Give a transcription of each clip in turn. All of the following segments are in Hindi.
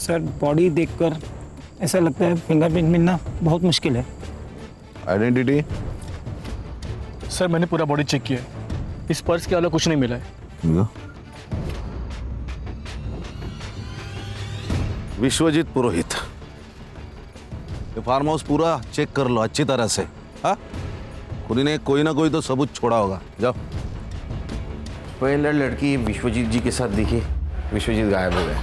सर बॉडी देखकर ऐसा लगता है फिंगरप्रिंट मिलना बहुत मुश्किल है। आइडेंटिटी? सर मैंने पूरा बॉडी चेक किया है, इस पर्स के अलावा कुछ नहीं मिला है। विश्वजीत पुरोहित। ये फार्म हाउस पूरा चेक कर लो अच्छी तरह से। हाँ, खुद ने कोई ना कोई तो सबूत छोड़ा होगा। जाओ। पहले लड़की विश्वजीत जी के साथ दिखी, विश्वजीत गायब हो गए।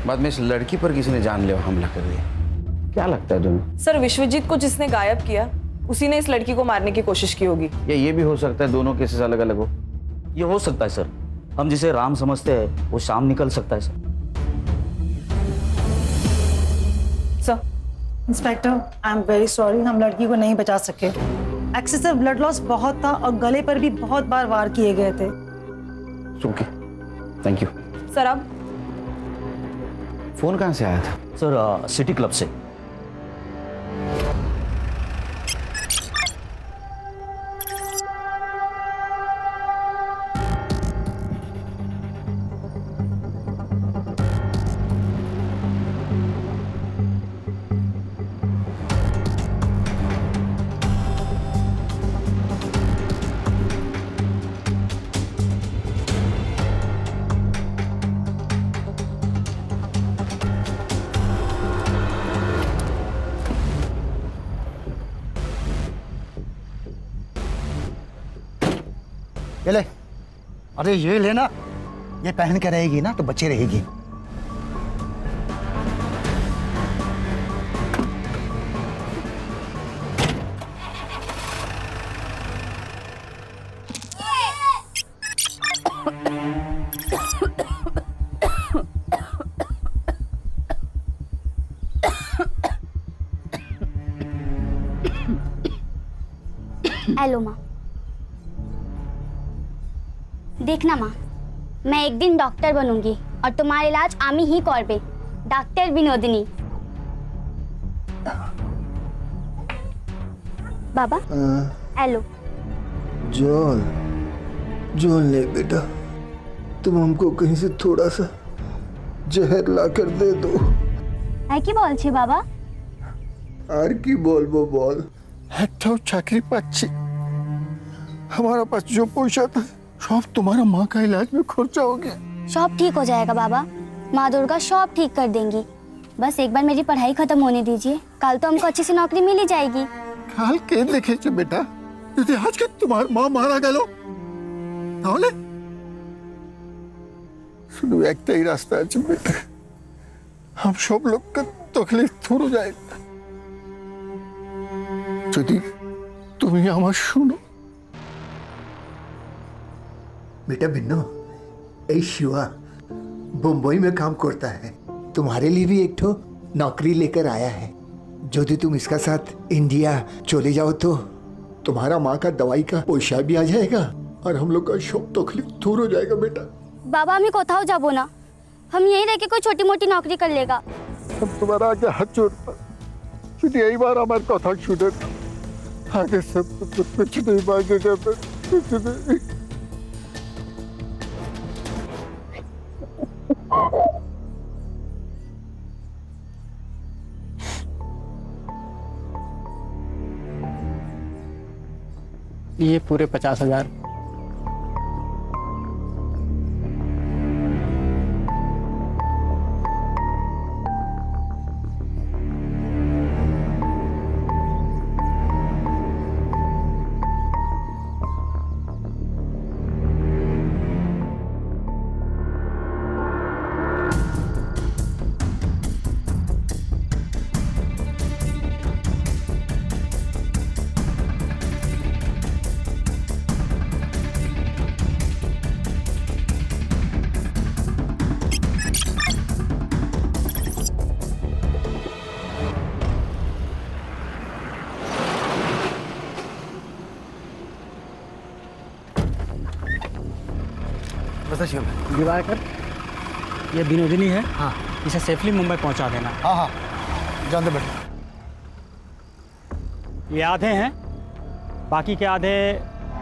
बाद में इस लड़की पर किसी ने जानलेवा हमला कर दिया। क्या लगता है तुम्हें? सर विश्वजीत को जिसने गायब किया उसी ने इस लड़की को मारने की कोशिश की होगी। या ये भी हो सकता है दोनों केसेस अलग अलग हो। ये हो सकता है सर, हम जिसे राम समझते हैं वो शाम निकल सकता है sir. Sir inspector, I am very sorry, हम लड़की को नहीं बचा सके। एक्सेसिव ब्लड लॉस बहुत था और गले पर भी बहुत बार वार किए गए थे। Okay, thank you. सर अब फोन कहाँ से आया था? सर सिटी क्लब से। ये ले। अरे ये लेना, ये पहन के रहेगी ना तो बच्चे रहेगी। हेलो माँ। देखना माँ, मैं एक दिन डॉक्टर बनूंगी और तुम्हारा इलाज आमी ही करबे। डॉक्टर विनोदिनी। बाबा हेलो। जॉन, जॉन ले बेटा, तुम हमको कहीं से थोड़ा सा जहर ला कर दे दो। है की बोल छे बाबा? আর কি বলবো বল, একটাও চাকরি পাচ্ছি, हमारा पास जो पैसा था सब तुम्हारा माँ का इलाज में खर्चा हो गया। सब ठीक हो जाएगा बाबा, माँ दुर्गा सब ठीक कर देंगी। बस एक बार मेरी पढ़ाई खत्म होने दीजिए, कल तो हमको अच्छी सी नौकरी मिल ही जाएगी। কাল কে দেখেছে বেটা, যদি আজকে তোমার মা মারা গেল তাহলে? শুধু একটাই রাস্তা আছে বেটা, हम सब लोग का तकलीफ दूर हो जाएगा যদি তুমি আমার শুনো। बेटा बिन्नो, ए शिवा बम्बई में काम करता है, तुम्हारे लिए भी एक ठो नौकरी लेकर आया है। यदि तुम इसका साथ इंडिया चले जाओ तो तुम्हारा माँ का दवाई का पैसा भी आ जाएगा और हम लोग का सब तकलीफ दूर हो जाएगा बेटा। बाबा हमें कोথাও যাবো না, हम यहीं रह के कोई छोटी मोटी नौकरी कर लेगा। हम तुम्हारा आगे हाथ जोड़ता, शुद्ध यही बार हमारे कथा शुद्ध आगे सब कुछ नहीं मांगेगा, कुछ नहीं। ये पूरे 50,000। दिवाकर, ये विनोदिनी है। हाँ, इसे सेफली मुंबई पहुंचा देना। हाँ हाँ, जान दे बेटा। ये आधे हैं, बाकी के आधे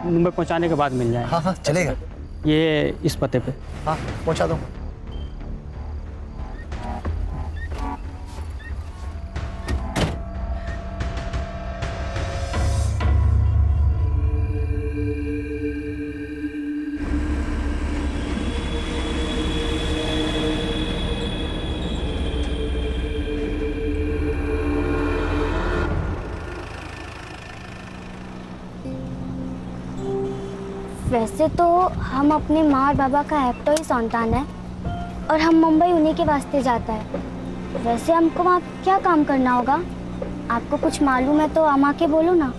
मुंबई पहुंचाने के बाद मिल जाएंगे। हाँ हाँ चलेगा। ये इस पते पे। हाँ पहुंचा दो। वैसे तो हम अपने माँ और बाबा का एकटो ही संतान है और हम मुंबई उन्हीं के वास्ते जाता है। वैसे हमको वहाँ क्या काम करना होगा? आपको कुछ मालूम है तो हम आके बोलो ना।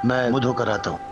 मैं मुंह धोकर आता हूँ।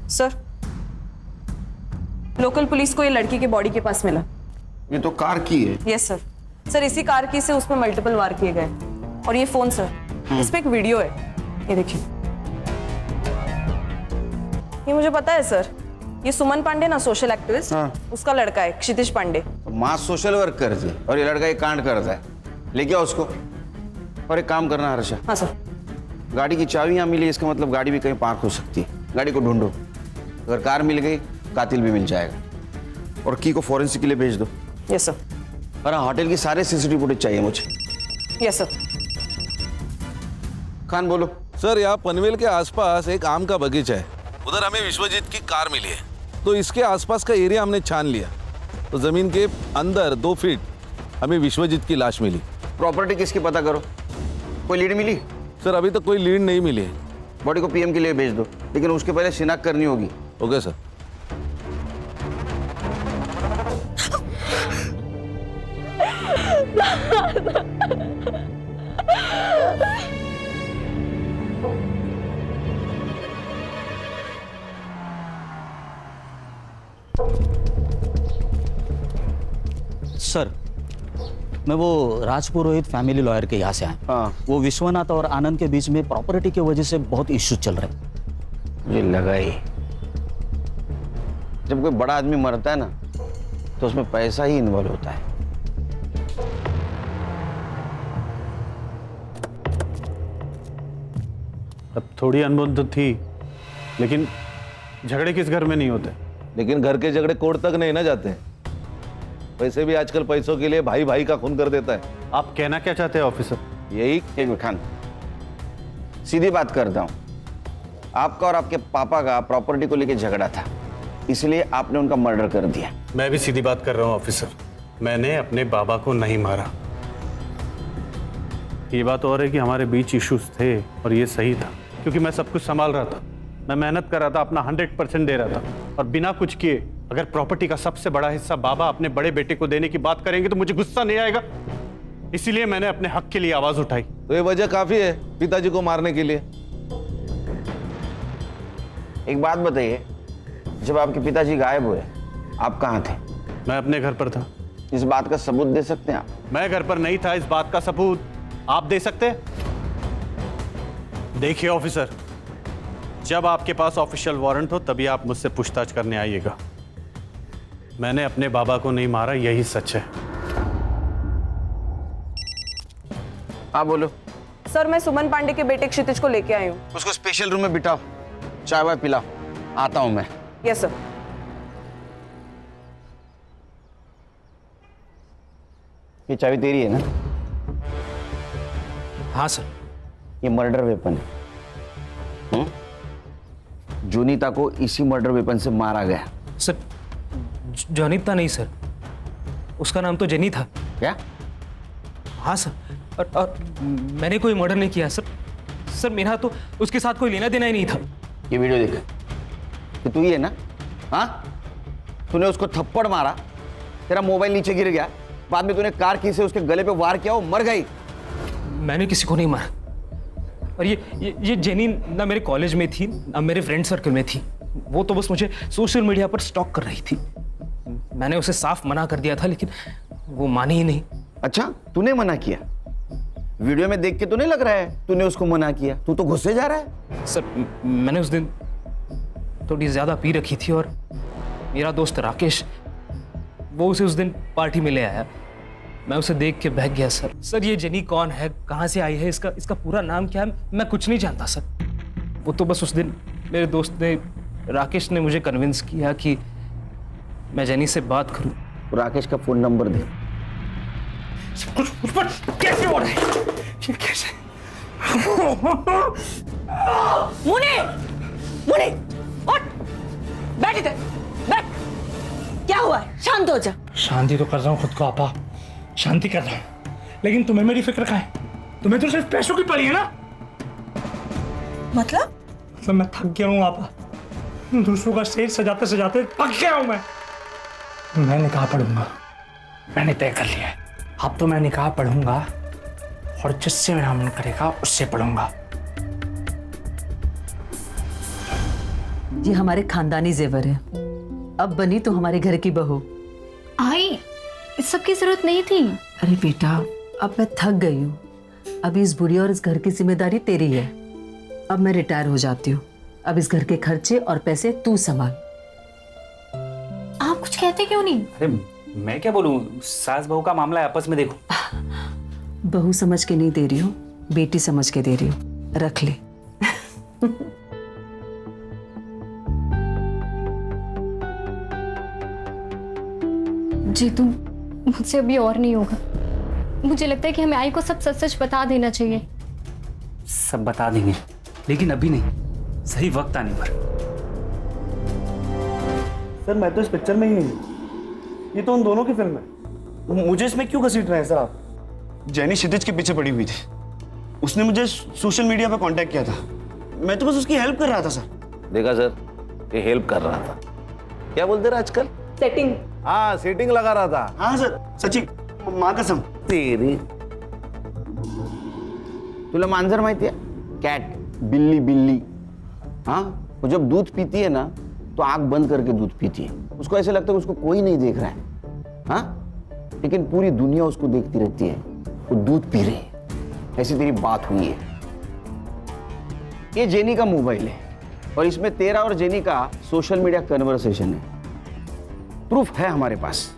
सर, लोकल पुलिस को ये लड़की के बॉडी के पास मिला। ये तो कार की है। Yes sir. सर, इसी कार की से उसमें मल्टीपल वार किए गए। और ये फोन सर, इस पे एक वीडियो है, ये देखिए। ये मुझे पता है सर, ये सुमन पांडे ना, सोशल एक्टिविस्ट, उसका लड़का है क्षितिज पांडे। तो माँ सोशल वर्क करती है और ये लड़का एक कांड करता है। लेके आओ उसको। और एक काम करना हर्षा। हाँ सर। गाड़ी की चाबी यहाँ मिली, इसका मतलब गाड़ी भी कहीं पार्क हो सकती है। गाड़ी को ढूंढो, अगर कार मिल गई कातिल भी मिल जाएगा। और की को फॉरेंसिक के लिए भेज दो। Yes sir. और होटल की सारे सीसीटीवी फुटेज चाहिए मुझे। Yes sir. खान बोलो। सर, यहाँ पनवेल के आसपास एक आम का बगीचा है, उधर हमें विश्वजीत की कार मिली है, तो इसके आसपास का एरिया हमने छान लिया, तो जमीन के अंदर 2 फीट हमें विश्वजीत की लाश मिली। प्रॉपर्टी किसकी पता करो। कोई लीड मिली? सर, अभी तक कोई लीड नहीं मिली है। बॉडी को पीएम के लिए भेज दो, लेकिन उसके पहले शिनाख्त करनी होगी। Okay sir. सर, मैं वो राजपुरोहित फैमिली लॉयर के यहाँ से आया। हाँ। वो विश्वनाथ और आनंद के बीच में प्रॉपर्टी की वजह से बहुत इश्यूज चल रहे हैं। मुझे लगा ही, जब कोई बड़ा आदमी मरता है ना, तो उसमें पैसा ही इन्वॉल्व होता है। अब थोड़ी अनबन तो थी, लेकिन झगड़े किस घर में नहीं होते। लेकिन घर के झगड़े कोर्ट तक नहीं ना जाते हैं। वैसे भी आजकल पैसों के लिए भाई भाई का खून कर देता है। आप कहना क्या चाहते हैं ऑफिसर? यही एक मिनट खान, सीधी बात करता हूँ। आपका और आपके पापा का प्रॉपर्टी को लेकर झगड़ा था, इसलिए आपने उनका मर्डर कर दिया। मैं भी सीधी बात कर रहा हूँ ऑफिसर, मैंने अपने बाबा को नहीं मारा। ये बात और है कि हमारे बीच इश्यूज थे और ये सही था, क्योंकि मैं सब कुछ संभाल रहा था, मैं मेहनत कर रहा था, अपना 100% दे रहा था, और बिना कुछ किए अगर प्रॉपर्टी का सबसे बड़ा हिस्सा बाबा अपने बड़े बेटे को देने की बात करेंगे तो मुझे गुस्सा नहीं आएगा। इसीलिए मैंने अपने हक के लिए आवाज उठाई। तो ये वजह काफी है पिताजी को मारने के लिए। एक बात बताइए, जब आपके पिताजी गायब हुए, आप कहाँ थे? मैं अपने घर पर था। इस बात का सबूत दे सकते हैं आप? मैं घर पर नहीं था, इस बात का सबूत आप दे सकते हैं? देखिए ऑफिसर, जब आपके पास ऑफिशियल वारंट हो तभी आप मुझसे पूछताछ करने आइएगा। मैंने अपने बाबा को नहीं मारा, यही सच है। हाँ बोलो। सर, मैं सुमन पांडे के बेटे क्षितिज को लेके आई हूँ। उसको स्पेशल रूम में बिठाओ, चाय वाय पिलाओ, आता हूं मैं। Yes sir. ये चाबी तेरी है ना? हाँ सर। ये मर्डर वेपन है। जोनीता को इसी मर्डर वेपन से मारा गया। सर, जोनीता नहीं सर, उसका नाम तो जेनी था। क्या? हाँ सर, और मैंने कोई मर्डर नहीं किया सर। सर, मेरा तो उसके साथ कोई लेना देना ही नहीं था। ये वीडियो देख कि तू ही है ना? हाँ, तूने उसको थप्पड़ मारा, तेरा मोबाइल नीचे गिर गया, बाद में तूने कार की से उसके गले पे वार किया, वो मर गई। मैंने किसी को नहीं मारा। और ये जेनी ना मेरे कॉलेज में थी ना मेरे फ्रेंड सर्कल में थी। वो तो बस मुझे सोशल मीडिया पर स्टॉक कर रही थी। मैंने उसे साफ मना कर दिया था, लेकिन वो मानी ही नहीं। अच्छा, तूने मना किया? वीडियो में देख के तो नहीं लग रहा है तूने उसको मना किया। तू तो गुस्से जा रहा है। सर, मैंने उस दिन थोड़ी ज्यादा पी रखी थी और मेरा दोस्त राकेश वो उसे उस दिन पार्टी में ले आया। मैं उसे देख के बहक गया सर। सर ये जेनी कौन है, कहाँ से आई है, इसका पूरा नाम क्या है, मैं कुछ नहीं जानता सर। वो तो बस उस दिन मेरे दोस्त ने, राकेश ने मुझे कन्विंस किया कि मैं जेनी से बात करूं। राकेश का फोन नंबर दे। कुछ पर कैसे हो रहा है ये, कैसे? मुने, मुने, उठ, बैठ इधर, बैठ। क्या हुआ है? शांत हो जा। शांति तो कर रहा हूँ खुद को आपा, शांति कर रहा हूँ, लेकिन तुम्हें मेरी फिक्र कहाँ है? तुम्हें तो सिर्फ पैसों की पड़ी है ना। मतलब मैं थक गया हूँ आपा, दूसरों का स्टेज सजाते सजाते थक गया हूँ मैं निकाह पढ़ूंगा, मैंने तय कर लिया है। अब तो मैं निकाह पढ़ूंगा और जिससे मेरा मन करेगा उससे पढ़ूंगा। ये हमारे खानदानी जेवर है, अब बनी तो हमारे घर की बहू। आई, इस सब की जरूरत नहीं थी। अरे बेटा, अब मैं थक गई हूँ, अभी इस बुढ़िया और इस घर की जिम्मेदारी तेरी है। अब मैं रिटायर हो जाती हूँ, अब इस घर के खर्चे और पैसे तू संभाल। आप कुछ कहते क्यों नहीं? अरे मैं क्या बोलूं, सास बहू का मामला है, आपस में देखो। बहू समझ के नहीं दे रही हूँ, बेटी समझ के दे रही हूँ, रख ले। जी तुम, मुझसे अभी और नहीं होगा। मुझे लगता है कि हमें आई को सब सच सच बता देना चाहिए। सब बता देंगे, लेकिन अभी नहीं, सही वक्त आने पर। सर मैं तो इस पिक्चर में ही नहीं, ये तो उन दोनों की फिल्म है, मुझे इसमें क्यों घसीट रहे हैं सर आप? जेनी क्षितिज के पीछे पड़ी हुई थी, उसने मुझे सोशल मीडिया पर कांटेक्ट किया था, मैं तो बस उसकी हेल्प कर रहा था सर। देखा सर, ये हेल्प कर रहा था, क्या बोलते रहे आजकल, सेटिंग। हाँ सेटिंग लगा रहा था। हाँ सर, सच्ची माँ कसम। तेरी तुला मांजर माहिती है? कैट, बिल्ली बिल्ली। हाँ, वो जब दूध पीती है ना तो आंख बंद करके दूध पीती है, उसको ऐसे लगता है उसको कोई नहीं देख रहा है। हाँ, लेकिन पूरी दुनिया उसको देखती रहती है, वो दूध पी रही है। ऐसी तेरी बात हुई है। ये जेनी का मोबाइल है और इसमें तेरा और जेनी का सोशल मीडिया कन्वर्सेशन है, प्रूफ है हमारे पास।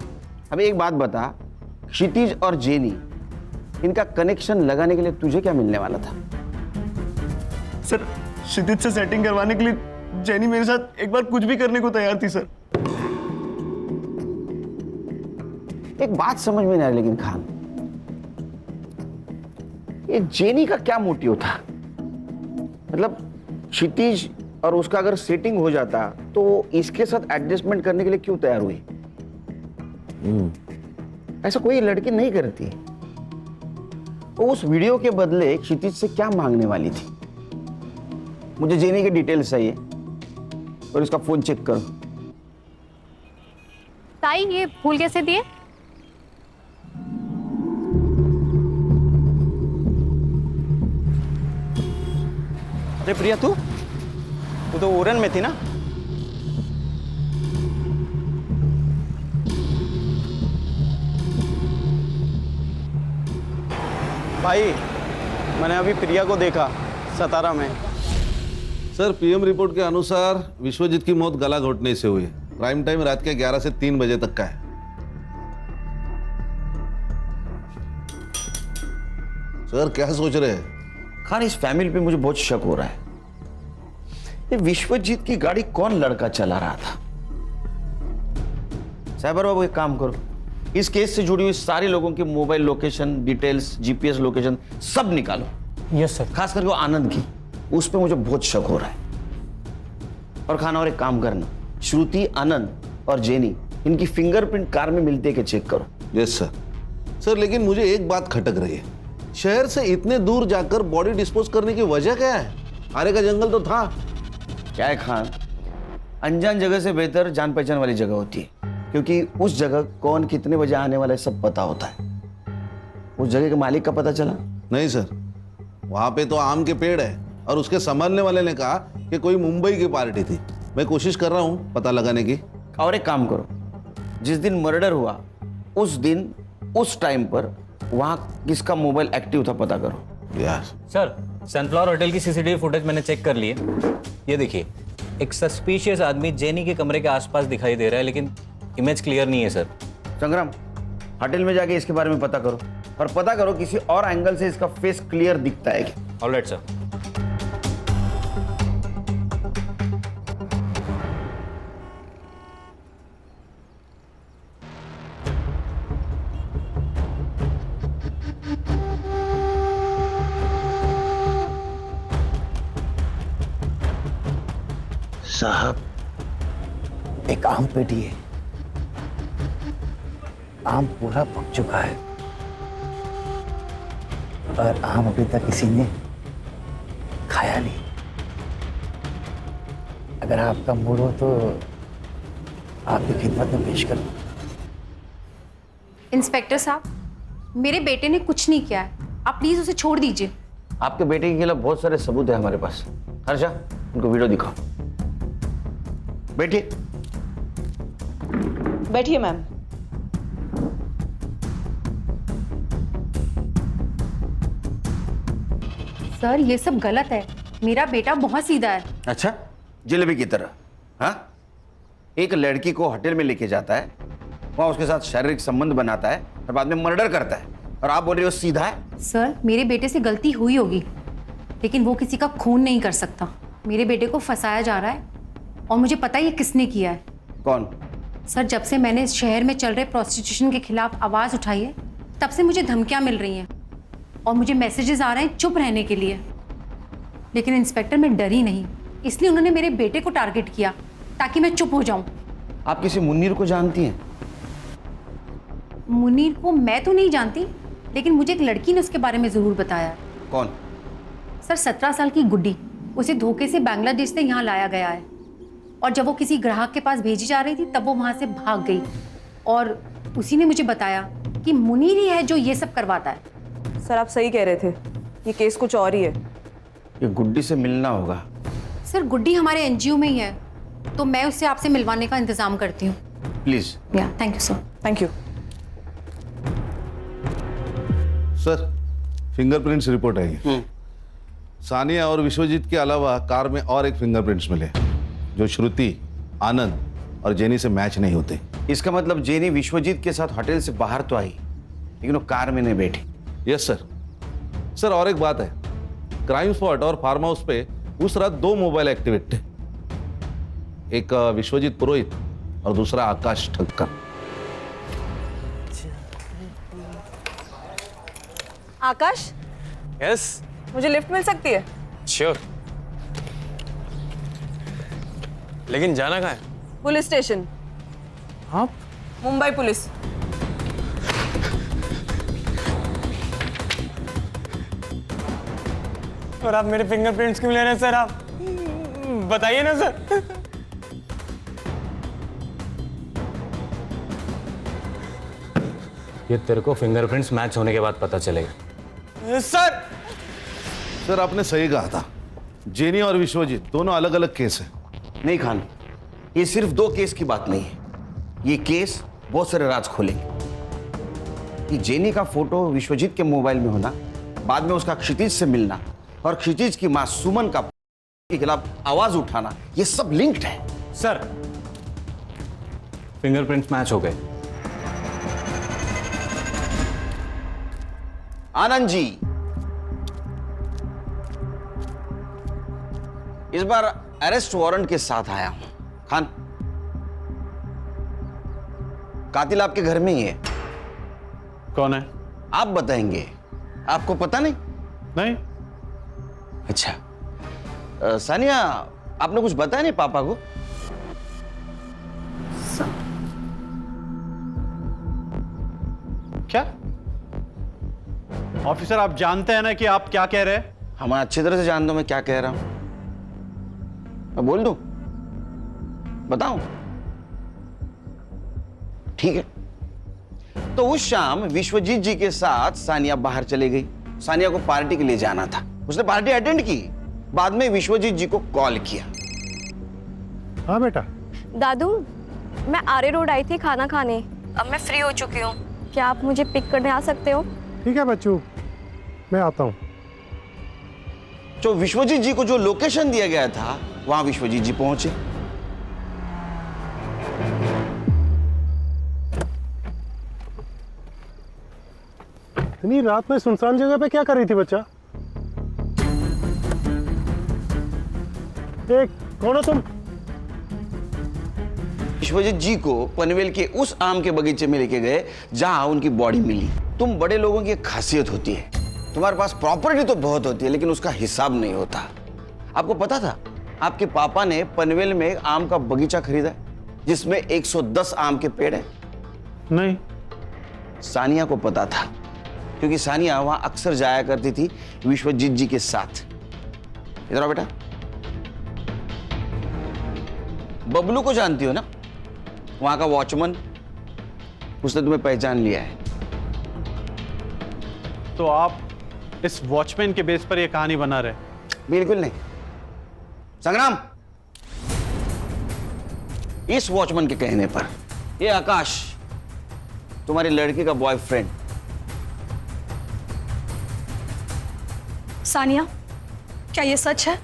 अब एक बात बता, क्षितिज और जेनी, इनका कनेक्शन लगाने के लिए तुझे क्या मिलने वाला था? सर क्षितिज से सेटिंग करवाने के लिए जेनी मेरे साथ एक बार कुछ भी करने को तैयार थी सर। एक बात समझ में नहीं आ रही लेकिन खान, ये जेनी का क्या मोटिव था? मतलब क्षितिज और उसका अगर सेटिंग हो जाता तो इसके साथ एडजस्टमेंट करने के लिए क्यों तैयार हुई? ऐसा कोई लड़की नहीं करती। वो उस वीडियो के बदले क्षितिज से क्या मांगने वाली थी? मुझे जेनी के डिटेल्स चाहिए और इसका फोन चेक करो। ताई, ये फूल कैसे दिए? अरे प्रिया, तू तो ओरन में थी ना? भाई मैंने अभी प्रिया को देखा सतारा में। सर पीएम रिपोर्ट के अनुसार विश्वजीत की मौत गला घोटने से हुई है। प्राइम टाइम रात के 11 से 3 बजे तक का है। सर क्या सोच रहे हैं? खान, इस फैमिली पे मुझे बहुत शक हो रहा है। ये विश्वजीत की गाड़ी कौन लड़का चला रहा था? साइबर बाबू एक काम करो, इस केस से जुड़ी हुई सारे लोगों की mobile location details, GPS location सब निकालो। Yes sir. खास करके वो आनंद की, उस पे मुझे बहुत शक हो रहा है। और खाना, और एक काम करना, श्रुति, आनंद और जेनी, इनकी फिंगरप्रिंट कार में मिलते के चेक करो। Yes sir. सर लेकिन मुझे एक बात खटक रही है, शहर से इतने दूर जाकर बॉडी डिस्पोज करने की वजह क्या है? आरे का जंगल तो था। क्या है खान, अनजान जगह से बेहतर जान पहचान वाली जगह होती है, क्योंकि उस जगह कौन कितने बजे आने वाला है सब पता होता है। उस जगह के मालिक का पता चला? नहीं सर, वहां पे तो आम के पेड़ है और उसके संभालने वाले ने कहा कि कोई मुंबई की पार्टी थी। मैं कोशिश कर रहा हूँ पता लगाने की। और एक काम करो, जिस दिन मर्डर हुआ उस दिन उस टाइम पर वहां किसका मोबाइल एक्टिव था पता करो। यार सर, सनफ्लावर होटल की सीसीटीवी फुटेज मैंने चेक कर ली है। ये देखिए, एक सस्पिशियस आदमी जेनी के कमरे के आसपास दिखाई दे रहा है, लेकिन इमेज क्लियर नहीं है सर। संग्राम, होटल में जाके इसके बारे में पता करो, और पता करो किसी और एंगल से इसका फेस क्लियर दिखता है क्या। Alright sir. साहब, एक आम पेटी है, आम पूरा पक चुका है और आम अभी तक किसी ने खाया नहीं। अगर आपका मूड हो तो आपकी खिदमत में पेश करूं। इंस्पेक्टर साहब, मेरे बेटे ने कुछ नहीं किया है, आप प्लीज उसे छोड़ दीजिए। आपके बेटे के खिलाफ बहुत सारे सबूत है हमारे पास। हर्षा, उनको वीडियो दिखाओ। बैठिए। बैठिए मैम। सर, ये सब गलत है। मेरा बेटा बहुत सीधा है। अच्छा, जलेबी की तरह? हाँ, एक लड़की को होटल में लेके जाता है, वहां उसके साथ शारीरिक संबंध बनाता है और बाद में मर्डर करता है, और आप बोल रहे हो सीधा है? सर, मेरे बेटे से गलती हुई होगी, लेकिन वो किसी का खून नहीं कर सकता। मेरे बेटे को फंसाया जा रहा है और मुझे पता है ये किसने किया है। कौन? सर, जब से मैंने इस शहर में चल रहे प्रोस्टिट्यूशन के खिलाफ आवाज़ उठाई है, तब से मुझे धमकियां मिल रही हैं और मुझे मैसेजेस आ रहे हैं चुप रहने के लिए। लेकिन इंस्पेक्टर, मैं डरी नहीं, इसलिए उन्होंने मेरे बेटे को टारगेट किया ताकि मैं चुप हो जाऊं। आप किसी मुन्नीर को जानती हैं? मुनीर को मैं तो नहीं जानती, लेकिन मुझे एक लड़की ने उसके बारे में ज़रूर बताया। कौन? सर, 17 साल की गुड्डी। उसे धोखे से बांग्लादेश से यहाँ लाया गया है और जब वो किसी ग्राहक के पास भेजी जा रही थी तब वो वहाँ से भाग गई, और उसी ने मुझे बताया कि मुनीर ही है जो ये सब करवाता है। सर, आप सही कह रहे थे, ये केस कुछ और ही है। ये गुड्डी से मिलना होगा। सर, गुड्डी हमारे एनजीओ में ही है, तो मैं उससे आपसे मिलवाने का इंतजाम करती हूँ। Please. Yeah, thank you sir. Thank you. Sir, fingerprints report आई है। सानिया और विश्वजीत के अलावा कार में और एक फिंगरप्रिंट्स मिले जो श्रुति, आनंद और जेनी से मैच नहीं होते। इसका मतलब जेनी विश्वजीत के साथ होटल से बाहर तो आई, लेकिन वो कार में नहीं बैठी। Yes sir. सर, और एक बात है, क्राइम स्पॉट और फार्म हाउस पे उस रात 2 मोबाइल एक्टिवेट थे, एक विश्वजीत पुरोहित और दूसरा आकाश ठक्कर। आकाश, यस, मुझे लिफ्ट मिल सकती है? श्योर। लेकिन जाना कहाँ है? Police station. आप? मुंबई पुलिस। और आप मेरे फिंगरप्रिंट्स क्यों ले रहे हैं सर? आप बताइए ना सर। ये तेरे को फिंगरप्रिंट्स मैच होने के बाद पता चलेगा। सर, सर, आपने सही कहा था, जेनी और विश्वजीत दोनों अलग अलग केस हैं। नहीं खान, ये सिर्फ 2 केस की बात नहीं है, ये केस बहुत सारे राज खोलेंगे। ये जेनी का फोटो विश्वजीत के मोबाइल में होना, बाद में उसका क्षितिज से मिलना और क्षितिज की मां सुमन का के खिलाफ आवाज उठाना, ये सब लिंक्ड है। सर, फिंगरप्रिंट्स मैच हो गए। आनंद जी, इस बार अरेस्ट वारंट के साथ आया हूं। खान, कातिल आपके घर में ही है। कौन है? आप बताएंगे, आपको पता नहीं? नहीं। अच्छा, सानिया, आपने कुछ बताया नहीं पापा को? क्या? ऑफिसर, आप जानते हैं ना कि आप क्या कह रहे हैं? हम अच्छी तरह से जानता हूं मैं क्या कह रहा हूं। मैं बोल दूं? बताऊं? ठीक है। तो उस शाम विश्वजीत जी के साथ सानिया बाहर चली गई। सानिया को पार्टी के लिए जाना था, उसने पार्टी अटेंड की, बाद में विश्वजीत जी को कॉल किया। हाँ बेटा। दादू, मैं आरे रोड आई थी खाना खाने, अब मैं फ्री हो चुकी हूँ, क्या आप मुझे पिक करने आ सकते हो? ठीक है बच्चू, मैं आता हूँ। तो विश्वजीत जी को जो लोकेशन दिया गया था वहां विश्वजीत जी पहुंचे। इतनी रात में सुनसान जगह पे क्या कर रही थी बच्चा? एक कौन हो तुम? विश्वजीत जी को पनवेल के उस आम के बगीचे में लेके गए जहां उनकी बॉडी मिली। तुम बड़े लोगों की एक खासियत होती है, तुम्हारे पास प्रॉपर्टी तो बहुत होती है लेकिन उसका हिसाब नहीं होता। आपको पता था आपके पापा ने पनवेल में एक आम का बगीचा खरीदा जिसमें 110 आम के पेड़ हैं? नहीं। सानिया को पता था क्योंकि सानिया वहां अक्सर जाया करती थी विश्वजीत जी के साथ। इधर आओ बेटा। बबलू को जानती हो ना, वहां का वॉचमैन, उसने तुम्हें पहचान लिया है। तो आप इस वॉचमैन के बेस पर यह कहानी बना रहे? बिल्कुल नहीं संग्राम, इस वॉचमैन के कहने पर ये आकाश तुम्हारी लड़की का बॉयफ्रेंड। सानिया, क्या ये सच है?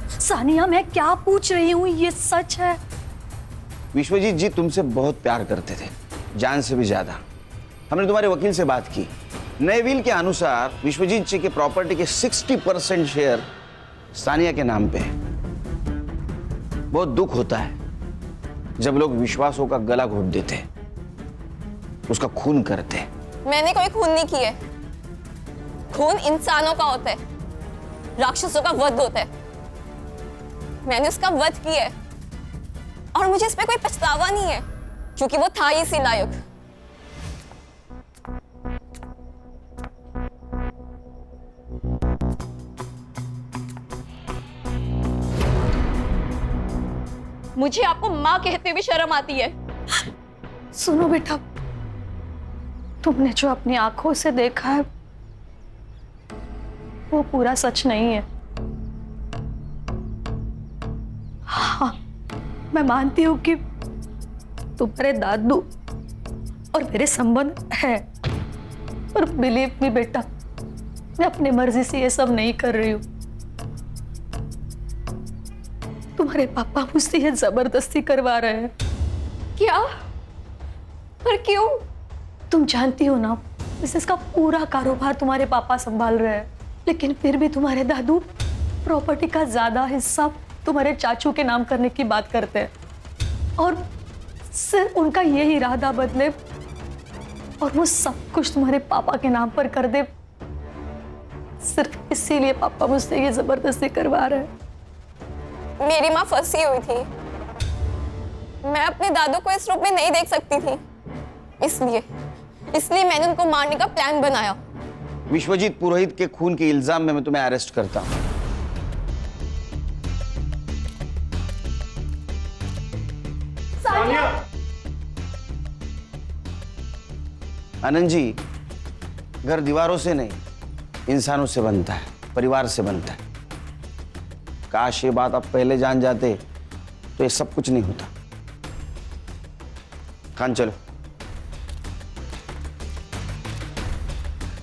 सानिया, मैं क्या पूछ रही हूँ, ये सच है? विश्वजीत जी तुमसे बहुत प्यार करते थे, जान से भी ज्यादा। हमने तुम्हारे वकील से बात की। नए विल के अनुसार विश्वजीत जी के प्रॉपर्टी के 60% शेयर सानिया के नाम पे है। बहुत दुख होता है जब लोग विश्वासों का गला घोट देते हैं, उसका खून करते हैं। मैंने कोई खून नहीं किए। खून इंसानों का होता है, राक्षसों का वध होता है। मैंने उसका वध किया है और मुझे इस पे कोई पछतावा नहीं है क्योंकि वो था ही इसी लायक। मुझे आपको माँ कहते हुए शर्म आती है। सुनो बेटा, तुमने जो अपनी आंखों से देखा है वो पूरा सच नहीं है। हाँ, मैं मानती हूं कि तुम्हारे दादू और मेरे संबंध है, पर बिलीव मी बेटा, मैं अपनी मर्जी से ये सब नहीं कर रही हूं। तुम्हारे पापा मुझसे ये जबरदस्ती करवा रहे हैं। क्या? पर क्यों? तुम जानती हो ना, बिजनेस का पूरा कारोबार तुम्हारे पापा संभाल रहे हैं, लेकिन फिर भी तुम्हारे दादू प्रॉपर्टी का ज्यादा हिस्सा तुम्हारे चाचू के नाम करने की बात करते हैं और सिर्फ उनका यही इरादा बदले और वो सब कुछ तुम्हारे पापा के नाम पर कर दे, सिर्फ इसीलिए पापा मुझसे ये जबरदस्ती करवा रहे हैं। मेरी माँ फंसी हुई थी, मैं अपने दादू को इस रूप में नहीं देख सकती थी, इसलिए मैंने उनको मारने का प्लान बनाया। विश्वजीत पुरोहित के खून के इल्जाम में मैं तुम्हें अरेस्ट करता हूं। सानिया! आनंद जी, घर दीवारों से नहीं इंसानों से बनता है, परिवार से बनता है। काश ये बात आप पहले जान जाते तो ये सब कुछ नहीं होता। खान चलो।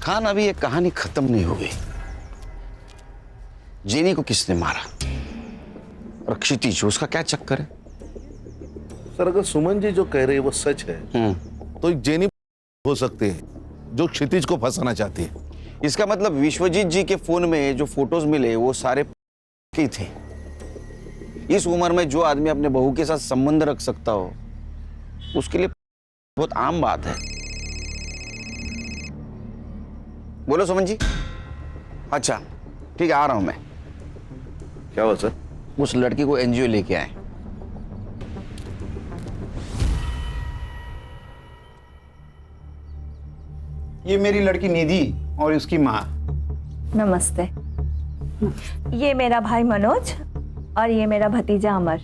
खान, अभी ये कहानी खत्म नहीं हो गई। जेनी को किसने मारा और क्षितिज, उसका क्या चक्कर है? सर, अगर सुमन जी जो कह रहे हैं वो सच है तो एक जेनी हो सकते हैं जो क्षितिज को फंसाना चाहती है। इसका मतलब विश्वजीत जी के फोन में जो फोटोज मिले वो सारे के थे। इस उम्र में जो आदमी अपने बहू के साथ संबंध रख सकता हो उसके लिए बहुत आम बात है। बोलो सुमन जी। अच्छा ठीक है, आ रहा हूं मैं। क्या हुआ सर? उस लड़की को एनजीओ लेके आए। ये मेरी लड़की निधि और उसकी माँ। नमस्ते। ये मेरा भाई मनोज और ये मेरा भतीजा अमर।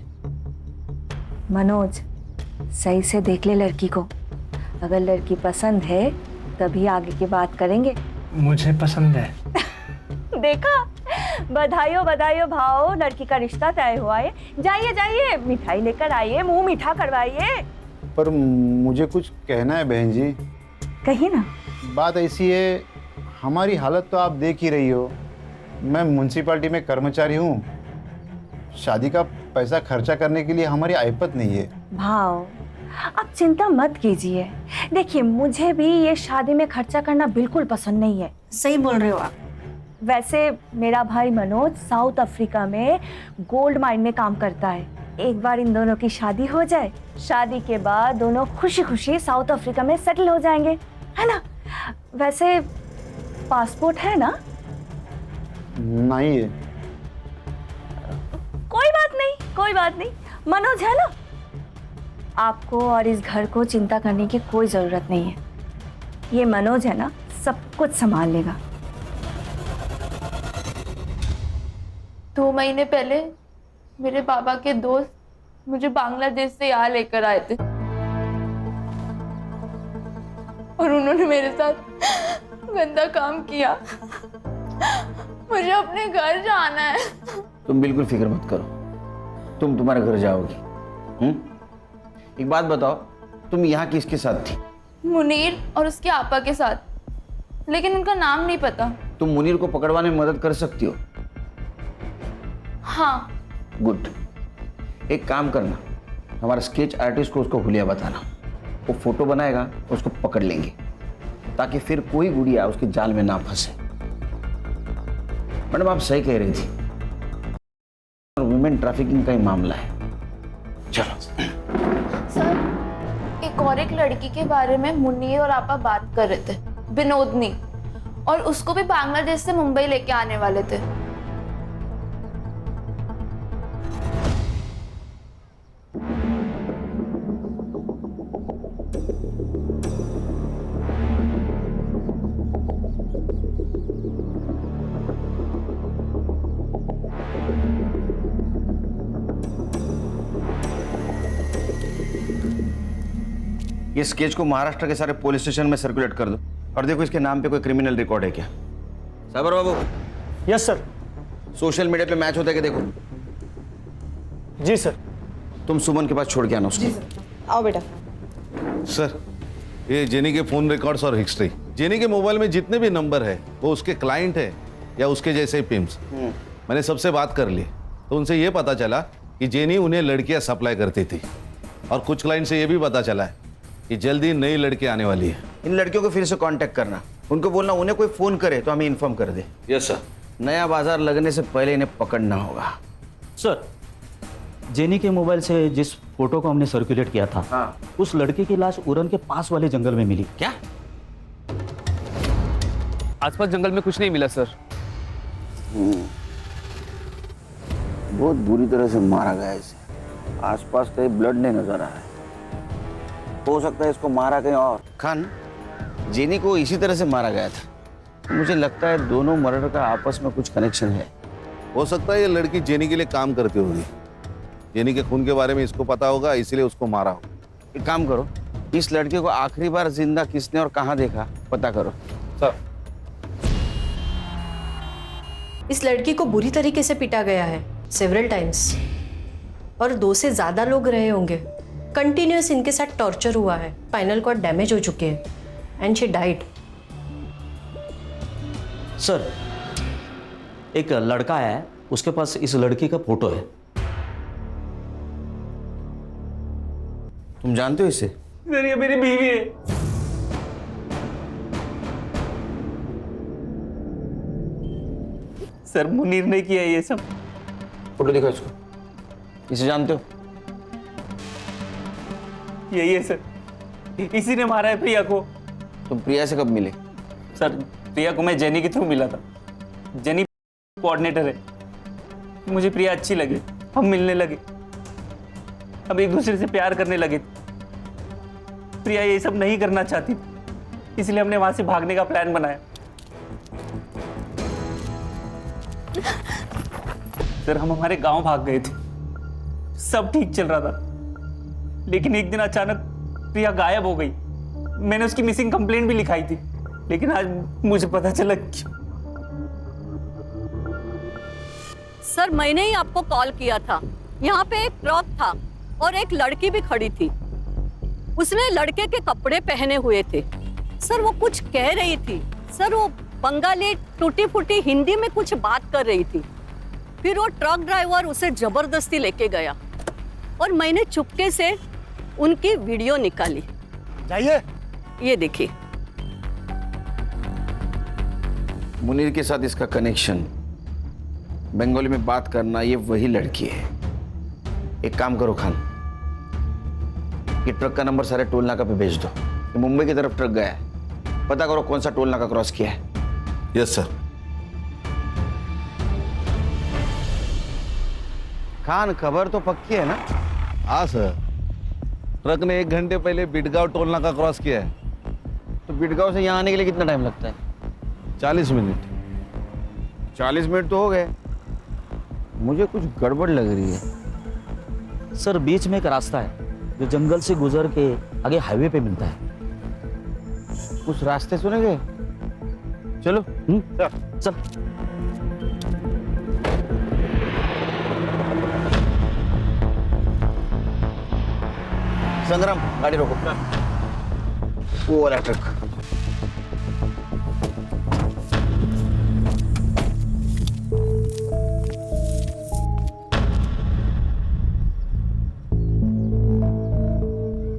मनोज, सही से देख ले लड़की को, अगर लड़की पसंद है तभी आगे की बात करेंगे। मुझे पसंद है। देखा, बधाइयों बधाइयों भाव, लड़की का रिश्ता तय हुआ है। जाइए जाइए, मिठाई लेकर आइए, मुंह मीठा करवाइए। पर मुझे कुछ कहना है बहन जी। कहिए ना। बात ऐसी है, हमारी हालत तो आप देख ही रही हो। मैं म्युनिसिपैलिटी में कर्मचारी हूँ। शादी का पैसा खर्चा करने के लिए हमारी आयपत नहीं है। भाव, आप चिंता मत कीजिए। देखिए मुझे भी ये शादी में खर्चा करना बिल्कुल पसंद नहीं है। सही बोल रहे हो आप। वैसे मेरा भाई मनोज साउथ अफ्रीका में गोल्ड माइन में काम करता है। एक बार इन दोनों की शादी हो जाए, शादी के बाद दोनों खुशी खुशी साउथ अफ्रीका में सेटल हो जाएंगे, है ना? वैसे पासपोर्ट है ना? नहीं है। कोई बात नहीं, कोई बात नहीं। मनोज है ना? आपको और इस घर को चिंता करने की कोई जरूरत नहीं है। ये मनोज है ना, सब कुछ संभाल लेगा। 2 महीने पहले मेरे बाबा के दोस्त मुझे बांग्लादेश से यहाँ लेकर आए थे और उन्होंने मेरे साथ गंदा काम किया। मुझे अपने घर जाना है। तुम बिल्कुल फिक्र मत करो, तुम तुम्हारे घर जाओगी। एक बात बताओ, तुम यहाँ किसके साथ थी? मुनीर और उसके आपा के साथ, लेकिन उनका नाम नहीं पता। तुम मुनीर को पकड़वाने में मदद कर सकती हो? हाँ। गुड। एक काम करना, हमारा स्केच आर्टिस्ट को उसको हुलिया बताना, वो फोटो बनाएगा, उसको पकड़ लेंगे ताकि फिर कोई गुड़िया उसके जाल में ना फंसे। मैडम आप सही कह रही थी, वुमेन ट्रैफिकिंग का ही मामला है। चलो। सर, एक और एक लड़की के बारे में मुन्नी और आपा बात कर रहे थे, विनोदनी, और उसको भी बांग्लादेश से मुंबई लेके आने वाले थे। ये स्केच को महाराष्ट्र के सारे पुलिस स्टेशन में सर्कुलेट कर दो और देखो इसके नाम पे कोई क्रिमिनल रिकॉर्ड है क्या। साबर बाबू। Yes sir. सोशल मीडिया पे मैच होता है कि देखो। जी सर। तुम सुमन के पास छोड़ के आना उसको। आओ बेटा। सर, ये जेनी के फोन रिकॉर्ड्स और हिस्ट्री, जेनी के मोबाइल में जितने भी नंबर है वो उसके क्लाइंट है या उसके जैसे ही पिम्स। मैंने सबसे बात कर ली तो उनसे ये पता चला कि जेनी उन्हें लड़कियां सप्लाई करती थी, और कुछ क्लाइंट से ये भी पता चला है कि जल्दी नई लड़की आने वाली है। इन लड़कियों को फिर से कांटेक्ट करना, उनको बोलना उन्हें कोई फोन करे तो हमें इन्फॉर्म कर दे। Yes sir. नया बाजार लगने से पहले इन्हें पकड़ना होगा। सर, जेनी के मोबाइल से जिस फोटो को हमने सर्कुलेट किया था, हाँ। उस लड़के की लाश उरन के पास वाले जंगल में मिली। क्या? आसपास जंगल में कुछ नहीं मिला सर। बहुत बुरी तरह से मारा गया इसे, आसपास कहीं ब्लड नहीं नजर आ रहा है। हो सकता है इसको मारा कहीं और। खान, जेनी को इसी तरह से मारा गया था। मुझे लगता है दोनों मर्डर का आपस में कुछ कनेक्शन है। हो सकता है ये लड़की जेनी के लिए काम करती होगी, जेनी के खून के बारे में इसको पता होगा, इसलिए उसको मारा हो। एक काम करो, इस लड़के को आखिरी बार जिंदा किसने और कहाँ देखा पता करो। सर। इस लड़की को बुरी तरीके से पीटा गया है, सेवरल टाइम्स, और 2 से ज्यादा लोग रहे होंगे। कंटिन्यूअस इनके साथ टॉर्चर हुआ है, स्पाइनल कॉर्ड डैमेज हो चुके हैं, एंड शी डाइड। सर, एक लड़का है, उसके पास इस लड़की का फोटो है। तुम जानते हो इसे? सर, ये मेरी बीवी है। सर, मुनीर ने किया ये सब। फोटो दिखाओ इसको। इसे जानते हो? यही है सर, इसी ने मारा है प्रिया को। तुम प्रिया से कब मिले? सर, प्रिया को मैं जेनी के थ्रू मिला था। जेनी कोऑर्डिनेटर है। मुझे प्रिया अच्छी लगी, हम मिलने लगे, अब एक दूसरे से प्यार करने लगे। प्रिया ये सब नहीं करना चाहती, इसलिए हमने वहां से भागने का प्लान बनाया। सर, हम हमारे गांव भाग गए थे, सब ठीक चल रहा था, लेकिन एक दिन अचानक प्रिया गायब हो गई। मैंने उसकी मिसिंग कंप्लेंट भी लिखाई थी, लेकिन आज मुझे पता चला कि... सर, मैंने ही आपको कॉल किया था। यहाँ पे एक ट्रक था और एक लड़की भी खड़ी थी। उसने लड़के के कपड़े पहने हुए थे। सर, वो कुछ कह रही थी। सर, वो बंगाली टूटी फूटी हिंदी में कुछ बात कर रही थी। फिर वो ट्रक ड्राइवर उसे जबरदस्ती लेके गया और मैंने चुपके से उनकी वीडियो निकाली। जाइए। ये देखिए। मुनीर के साथ इसका कनेक्शन, बंगाली में बात करना, ये वही लड़की है। एक काम करो खान, ये ट्रक का नंबर सारे टोल नाका पे भेज दो। ये मुंबई की तरफ ट्रक गया है, पता करो कौन सा टोल नाका क्रॉस किया है। Yes sir. खान, खबर तो पक्की है ना? हाँ सर, ट्रक ने 1 घंटे पहले बिडगांव टोल नाका क्रॉस किया है। तो बिडगांव से यहाँ आने के लिए कितना टाइम लगता है? 40 मिनट। 40 मिनट तो हो गए। मुझे कुछ गड़बड़ लग रही है। सर बीच में एक रास्ता है जो जंगल से गुजर के आगे हाईवे पे मिलता है। उस रास्ते सुनेंगे? चलो। चल। संग्राम, गाड़ी रोको। वो वाला ट्रक।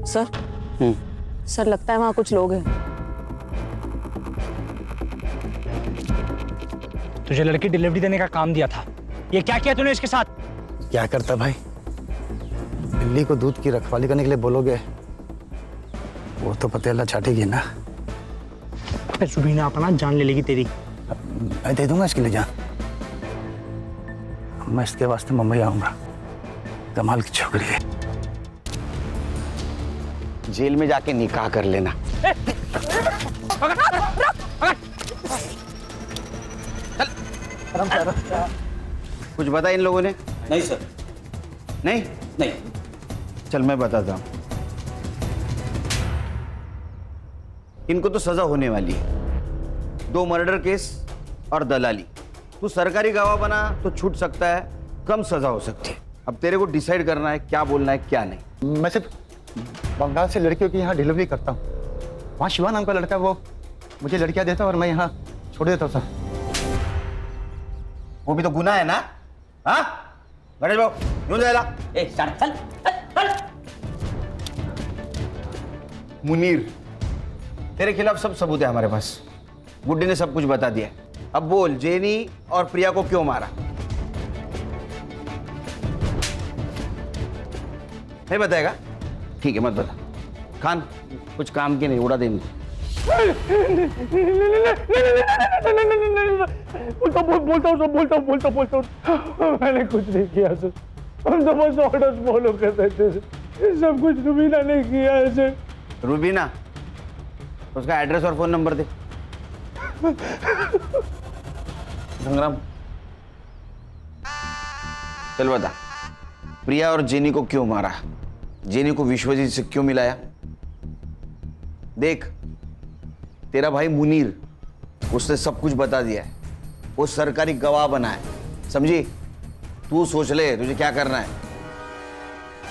सर, सर लगता है वहां कुछ लोग हैं। तुझे लड़की डिलीवरी देने का काम दिया था, ये क्या किया तूने इसके साथ? क्या करता भाई, बिल्ली को दूध की रखवाली करने के लिए बोलोगे, वो तो पतेला चाटेगी ना। रुबीना अपना जान ले लेगी तेरी। मैं दे दूंगा इसके लिए जान। मैं इसके वास्ते मुंबई आऊंगा। कमाल की छोकरी है। जेल में जाके निकाह कर लेना। कुछ बता इन लोगों ने? नहीं सर। नहीं? नहीं। चल मैं बताता हूं। इनको तो सजा होने वाली है। 2 मर्डर केस और दलाली। तू सरकारी गवाह बना तो छूट सकता है, कम सजा हो सकती है। अब तेरे को डिसाइड करना है क्या बोलना है क्या नहीं। मैं सिर्फ बंगाल से लड़कियों की यहाँ डिलीवरी करता हूँ। वहाँ शिवा नाम का लड़का, वो मुझे लड़कियाँ देता और मैं यहाँ छोड़ देता हूँ सर। वो भी तो गुनाह है ना? हाँ गणेश बाबू, यूं जाएगा। चल। मुनीर, तेरे खिलाफ सब सबूत है हमारे पास। गुड्डी ने सब कुछ बता दिया। अब बोल, जेनी और प्रिया को क्यों मारा? नहीं बताएगा? ठीक है, मत बता। खान, कुछ काम की नहीं, उड़ा दे इनको। बोलता हूँ। मैंने कुछ नहीं किया सर, हम तो बस ऑर्डर्स फॉलो कर रहे थे। सब कुछ रुबीना ने किया है सर। रुबीना? उसका एड्रेस और फोन नंबर दे। संग्राम, चल बता, प्रिया और जेनी को क्यों मारा? जेनी को विश्वजीत से क्यों मिलाया? देख, तेरा भाई मुनीर, उसने सब कुछ बता दिया है। वो सरकारी गवाह बना है, समझी? तू सोच ले तुझे क्या करना है।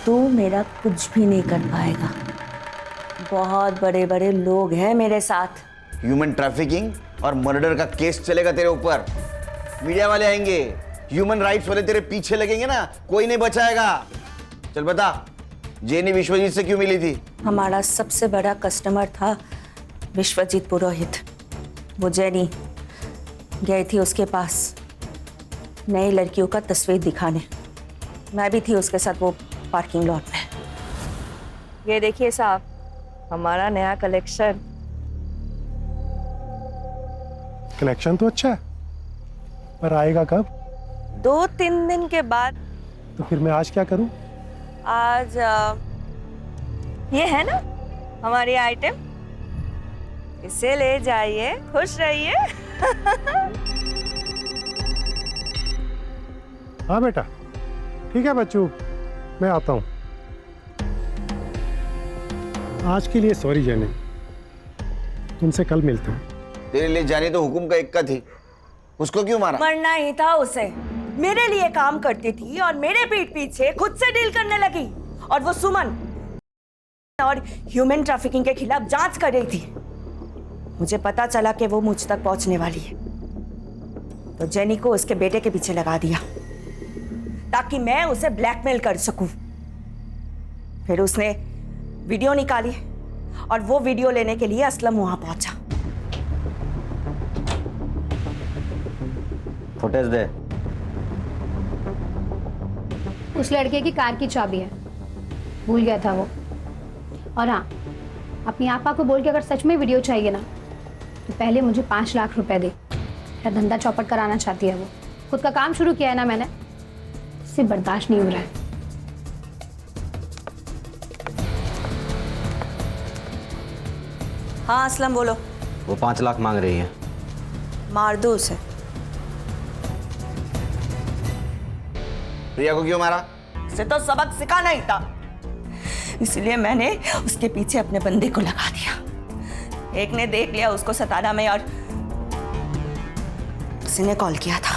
तू मेरा कुछ भी नहीं कर पाएगा। बहुत बड़े बड़े लोग हैं मेरे साथ। ह्यूमन ट्रैफिकिंग और मर्डर का केस चलेगा तेरे ऊपर। मीडिया वाले आएंगे, ह्यूमन राइट्स वाले तेरे पीछे लगेंगे ना, कोई नहीं बचाएगा। चल बता, जेनी विश्वजीत से क्यों मिली थी? हमारा सबसे बड़ा कस्टमर था विश्वजीत पुरोहित। वो जेनी गई थी उसके पास नई लड़कियों का तस्वीर दिखाने। मैं भी थी उसके साथ वो पार्किंग लॉट में। ये देखिए साहब, हमारा नया कलेक्शन। कलेक्शन तो अच्छा है, पर आएगा कब? 2-3 दिन के बाद। तो फिर मैं आज क्या करूं? आज ये है ना हमारी आइटम, इसे ले जाइए, खुश रहिए। हाँ बेटा, ठीक है बच्चों, मैं आता हूँ। आज के लिए सॉरी जाने, तुमसे कल मिलता हूँ। तेरे लिए जाने तो हुकुम का इक्का थी, उसको क्यों मारा? मरना ही था उसे। मेरे लिए काम करती थी और मेरे पीठ पीछे खुद से डील करने लगी। और वो सुमन और ह्यूमन ट्रैफिकिंग के खिलाफ जांच कर रही थी। मुझे पता चला कि वो मुझ तक पहुंचने वाली है, तो जेनी को उसके बेटे के पीछे लगा दिया ताकि मैं उसे ब्लैकमेल कर सकूं। फिर उसने वीडियो निकाली और वो वीडियो लेने के लिए असलम वहां पहुंचा। फुटेज दे। उस लड़के की कार की चाबी है, भूल गया था वो। और हाँ, अपनी आपा को बोल के अगर सच में वीडियो चाहिए ना तो पहले मुझे 5 लाख रुपए दे। मेरा धंधा चौपट कराना चाहती है वो। खुद का काम शुरू किया है ना मैंने, इससे बर्दाश्त नहीं हो रहा है। हाँ असलम बोलो। वो 5 लाख मांग रही है। मार दो उसे। प्रिया को क्यों मारा? उसे तो सबक सिखाना ही था, इसलिए मैंने उसके पीछे अपने बंदे को लगा दिया। एक ने देख लिया उसको सतारा में और उसने कॉल किया था।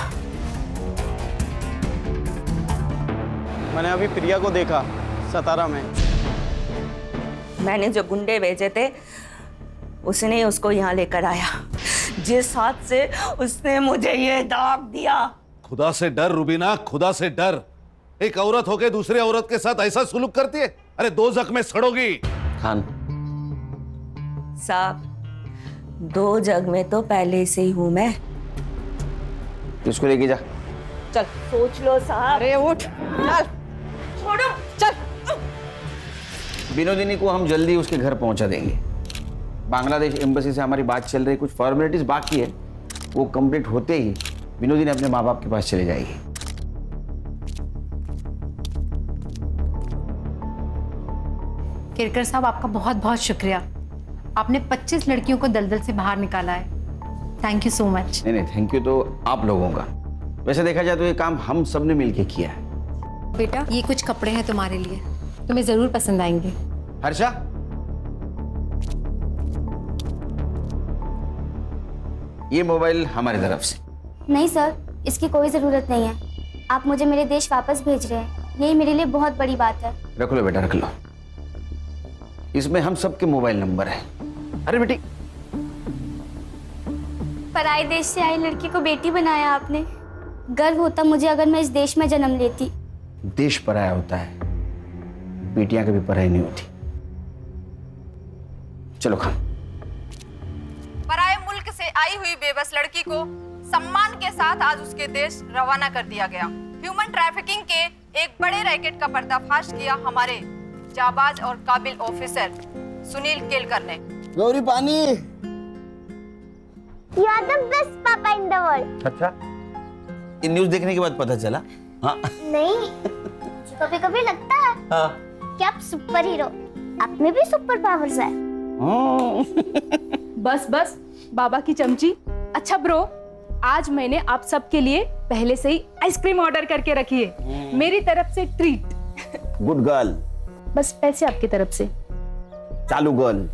मैंने अभी प्रिया को देखा सतारा में। मैंने जो गुंडे भेजे थे उसने ही उसको यहाँ लेकर आया। जिस हाथ से उसने मुझे ये दाग दिया। खुदा से डर रुबीना, खुदा से डर। एक औरत होके दूसरी औरत के साथ ऐसा सुलूक करती है? अरे दोज़ख में सड़ोगी। खान साहब, 2 जग में तो पहले से ही हूं मैं। इसको लेके जा। चल सोच लो साहब। अरे उठ, चल छोड़ो, चल। विनोदिनी को हम जल्दी उसके घर पहुंचा देंगे। बांग्लादेश एम्बेसी से हमारी बात चल रही, कुछ फॉर्मेलिटीज बाकी है, वो कंप्लीट होते ही विनोदिनी अपने माँ बाप के पास चले जाएगी। केरकर साहब, आपका बहुत बहुत शुक्रिया। आपने 25 लड़कियों को दलदल से बाहर निकाला है। Thank you so much. नहीं, थैंक यू तो आप लोगों का। वैसे देखा जाए तो ये काम हम सब ने मिलके किया है। बेटा, ये कुछ कपड़े हैं तुम्हारे लिए, तुम्हें जरूर पसंद आएंगे। हर्षा, ये मोबाइल हमारी तरफ से। नहीं सर, इसकी कोई ज़रूरत नहीं है। आप मुझे मेरे देश वापस भेज रहे हैं, यही मेरे लिए बहुत बड़ी बात है। रख लो बेटा, रख लो। इसमें हम सबके मोबाइल नंबर है। अरे बेटी, पराए देश से आई लड़की को बेटी बनाया आपने। गर्व होता मुझे अगर मैं इस देश में जन्म लेती। देश पराया होता है, बेटियां कभी पराई नहीं होती। चलो खान। पराए मुल्क से आई हुई बेबस लड़की को सम्मान के साथ आज उसके देश रवाना कर दिया गया। ह्यूमन ट्रैफिकिंग के एक बड़े रैकेट का पर्दाफाश किया हमारे जाबाज और काबिल ऑफिसर सुनील केलकर ने। गौरी पानी। You are the best papa in the world. अच्छा, ये न्यूज़ देखने के बाद पता चला? हाँ। नहीं, मुझे कभी-कभी लगता है हाँ। कि आप सुपर हीरो, आप में भी सुपर पावर्स है। बस बस बाबा की चमची। अच्छा ब्रो, आज मैंने आप सबके लिए पहले से ही आइसक्रीम ऑर्डर करके रखी है, मेरी तरफ से ट्रीट। Good girl. बस पैसे आपकी तरफ से। चालू गर्ल।